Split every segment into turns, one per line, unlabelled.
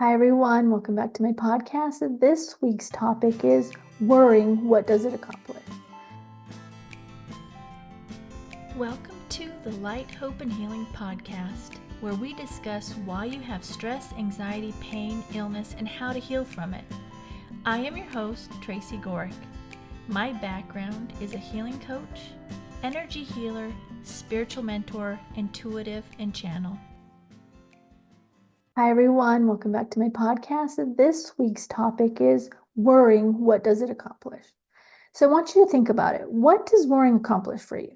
Hi, everyone. Welcome back to my podcast. This week's topic is worrying. What does it accomplish?
Welcome to the Light, Hope, and Healing podcast, where we discuss why you have stress, anxiety, pain, illness, and how to heal from it. I am your host, Tracy Gohrick. My background is a healing coach, energy healer, spiritual mentor, intuitive, and channel.
Hi, everyone. Welcome back to my podcast. This week's topic is worrying. What does it accomplish? So I want you to think about it. What does worrying accomplish for you?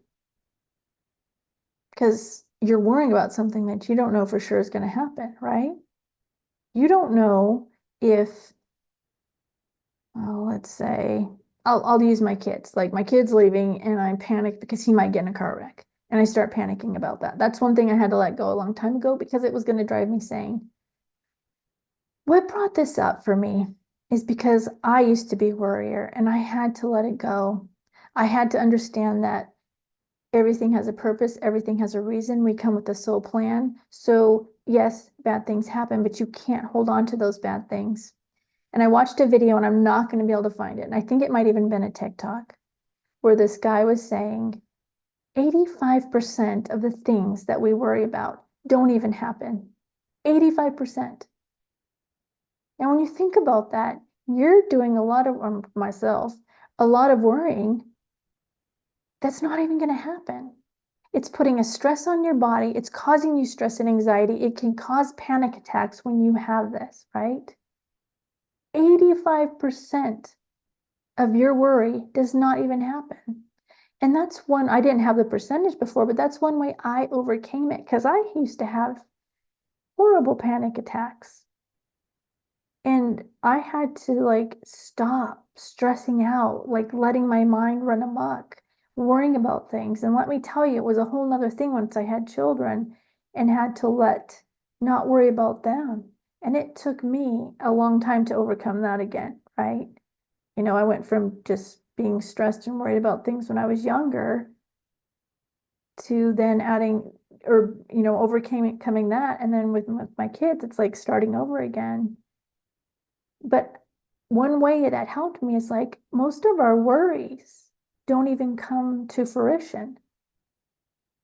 Because you're worrying about something that you don't know for sure is going to happen, right? You don't know if, let's say, I'll use my kids. Like my kid's leaving and I panic because he might get in a car wreck. And I start panicking about that. That's one thing I had to let go a long time ago because it was going to drive me insane. What brought this up for me is because I used to be a worrier and I had to let it go. I had to understand that everything has a purpose, everything has a reason. We come with a soul plan. So yes, bad things happen, but you can't hold on to those bad things. And I watched a video and I'm not going to be able to find it. And I think it might even been a TikTok where this guy was saying 85% of the things that we worry about don't even happen. 85%. And when you think about that, you're doing a lot of, myself, a lot of worrying that's not even going to happen. It's putting a stress on your body. It's causing you stress and anxiety. It can cause panic attacks when you have this, right? 85% of your worry does not even happen. And that's one, I didn't have the percentage before, but that's one way I overcame it because I used to have horrible panic attacks. And I had to stop stressing out, like letting my mind run amok, worrying about things. And let me tell you, it was a whole nother thing once I had children and had to not worry about them. And it took me a long time to overcome that again, right? I went from just being stressed and worried about things when I was younger to then adding or, overcoming that. And then with my kids, it's like starting over again. But one way that helped me is like most of our worries don't even come to fruition.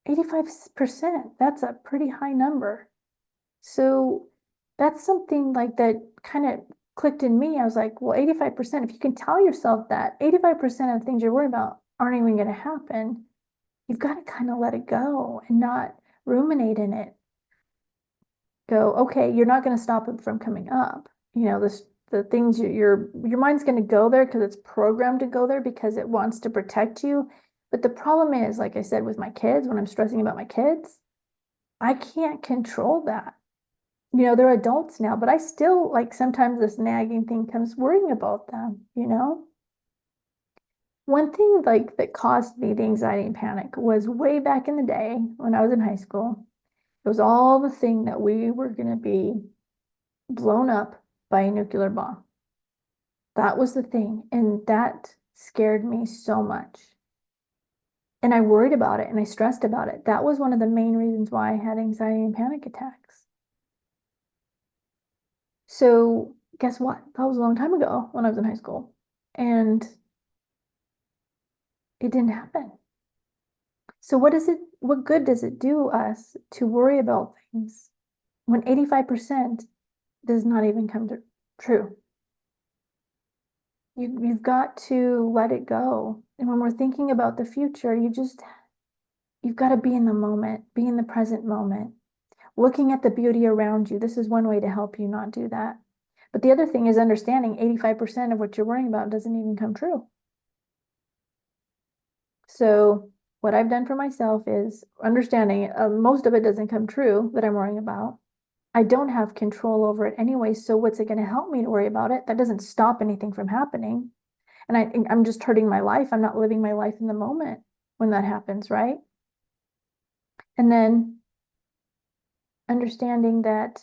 85%, that's a pretty high number. So that's something like that kind of clicked in me. I was like, well, 85%, if you can tell yourself that 85% of things you're worried about aren't even going to happen, you've got to kind of let it go and not ruminate in it. Go, okay, you're not going to stop it from coming up. The things your mind's going to go there because it's programmed to go there because it wants to protect you. But the problem is, like I said, with my kids, when I'm stressing about my kids, I can't control that. They're adults now, but I still sometimes this nagging thing comes worrying about them. One thing that caused me the anxiety and panic was way back in the day when I was in high school. It was all the thing that we were going to be blown up by a nuclear bomb. That was the thing. And that scared me so much. And I worried about it and I stressed about it. That was one of the main reasons why I had anxiety and panic attacks. So guess what? That was a long time ago when I was in high school. And it didn't happen. So what good does it do us to worry about things when 85% does not even come true? You've got to let it go. And when we're thinking about the future, you've got to be in the moment, be in the present moment, looking at the beauty around you. This is one way to help you not do that. But the other thing is understanding 85% of what you're worrying about doesn't even come true. So what I've done for myself is understanding most of it doesn't come true that I'm worrying about. I don't have control over it anyway. So what's it going to help me to worry about it? That doesn't stop anything from happening. And I'm just hurting my life. I'm not living my life in the moment when that happens, right? And then understanding that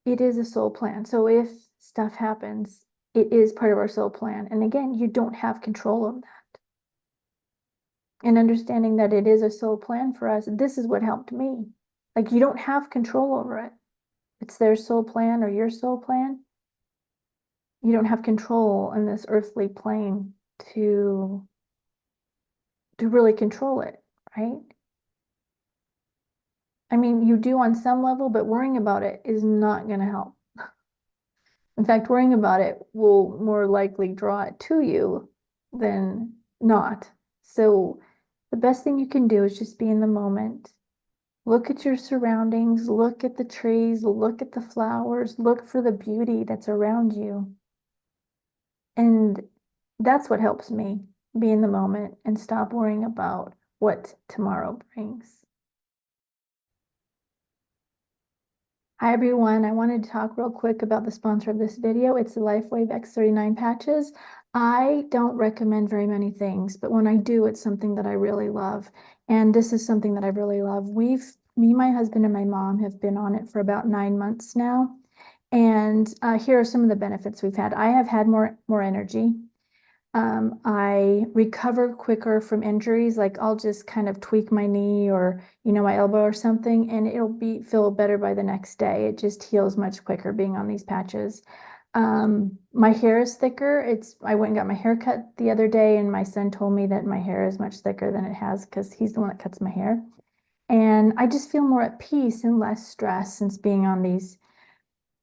it is a soul plan. So if stuff happens, it is part of our soul plan. And again, you don't have control of that. And understanding that it is a soul plan for us, this is what helped me. Like you don't have control over it. it's their soul plan or your soul plan, you don't have control in this earthly plane to really control it, right? I mean, you do on some level, but worrying about it is not going to help. In fact, worrying about it will more likely draw it to you than not. So the best thing you can do is just be in the moment. Look at your surroundings, look at the trees, look at the flowers, look for the beauty that's around you. And that's what helps me be in the moment and stop worrying about what tomorrow brings. Hi everyone, I wanted to talk real quick about the sponsor of this video. It's the Lifewave X39 patches. I don't recommend very many things, but when I do, it's something that I really love. And this is something that I really love. Me, my husband, and my mom have been on it for about 9 months now. And here are some of the benefits we've had. I have had more energy. I recover quicker from injuries. Like I'll just kind of tweak my knee or, my elbow or something, and it'll feel better by the next day. It just heals much quicker being on these patches. My hair is thicker. I went and got my hair cut the other day, and my son told me that my hair is much thicker than it has because he's the one that cuts my hair. And I just feel more at peace and less stress since being on these.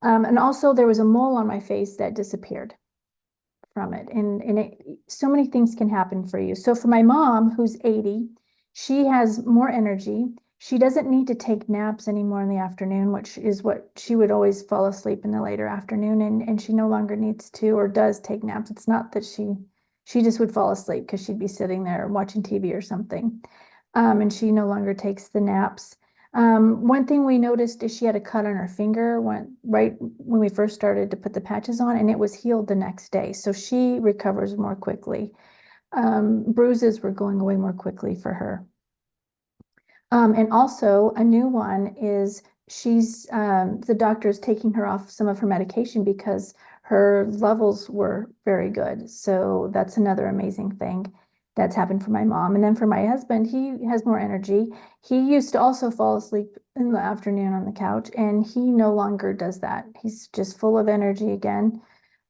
And also there was a mole on my face that disappeared from it. And so many things can happen for you. So for my mom, who's 80, she has more energy. She doesn't need to take naps anymore in the afternoon, which is what she would always fall asleep in the later afternoon. And she no longer needs to or does take naps. It's not that she just would fall asleep because she'd be sitting there watching TV or something. And she no longer takes the naps. One thing we noticed is she had a cut on her finger right when we first started to put the patches on, and it was healed the next day. So she recovers more quickly. Bruises were going away more quickly for her. And also a new one is the doctor is taking her off some of her medication because her levels were very good. So that's another amazing thing that's happened for my mom. And then for my husband, he has more energy. He used to also fall asleep in the afternoon on the couch, and he no longer does that. He's just full of energy again.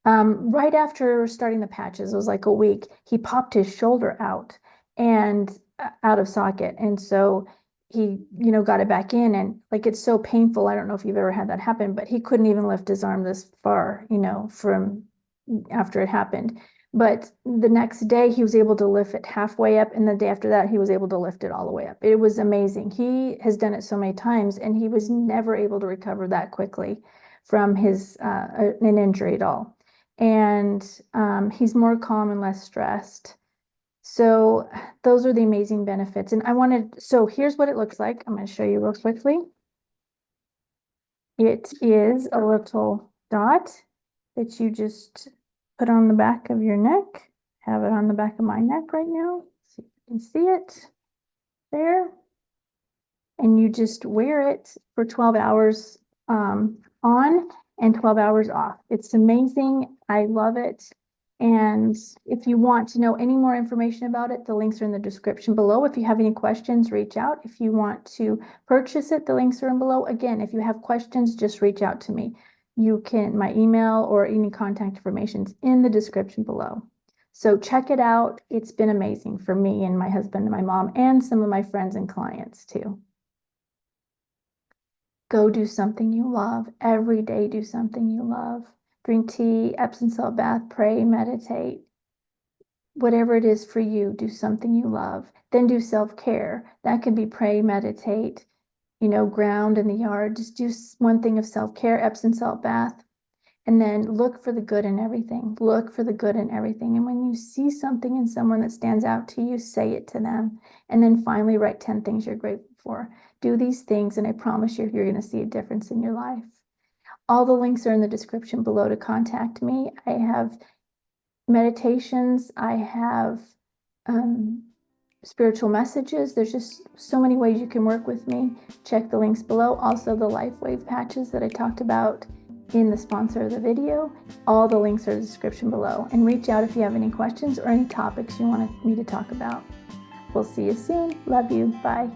Right after starting the patches, it was like a week, he popped his shoulder out and out of socket. And so he, got it back in, and like, it's so painful. I don't know if you've ever had that happen, but he couldn't even lift his arm this far, from after it happened. But the next day he was able to lift it halfway up, and the day after that he was able to lift it all the way up. It was amazing. He has done it so many times, and he was never able to recover that quickly from an injury at all. And he's more calm and less stressed. So those are the amazing benefits. And so here's what it looks like. I'm going to show you real quickly. It is a little dot that you just put on the back of your neck. Have it on the back of my neck right now. See if you can see it there. And you just wear it for 12 hours on and 12 hours off. It's amazing. I love it. And if you want to know any more information about it, the links are in the description below. If you have any questions, reach out. If you want to purchase it, the links are in below. Again, if you have questions, just reach out to me. My email or any contact information is in the description below. So check it out. It's been amazing for me and my husband and my mom and some of my friends and clients too. Go do something you love. Every day, do something you love. Drink tea, Epsom salt bath, pray, meditate. Whatever it is for you, do something you love. Then do self-care. That could be pray, meditate, ground in the yard. Just do one thing of self-care, Epsom salt bath. And then look for the good in everything. Look for the good in everything. And when you see something in someone that stands out to you, say it to them. And then finally write 10 things you're grateful for. Do these things, and I promise you're going to see a difference in your life. All the links are in the description below to contact me. I have meditations. I have spiritual messages. There's just so many ways you can work with me. Check the links below. Also the Lifewave patches that I talked about in the sponsor of the video. All the links are in the description below. And reach out if you have any questions or any topics you want me to talk about. We'll see you soon. Love you. Bye.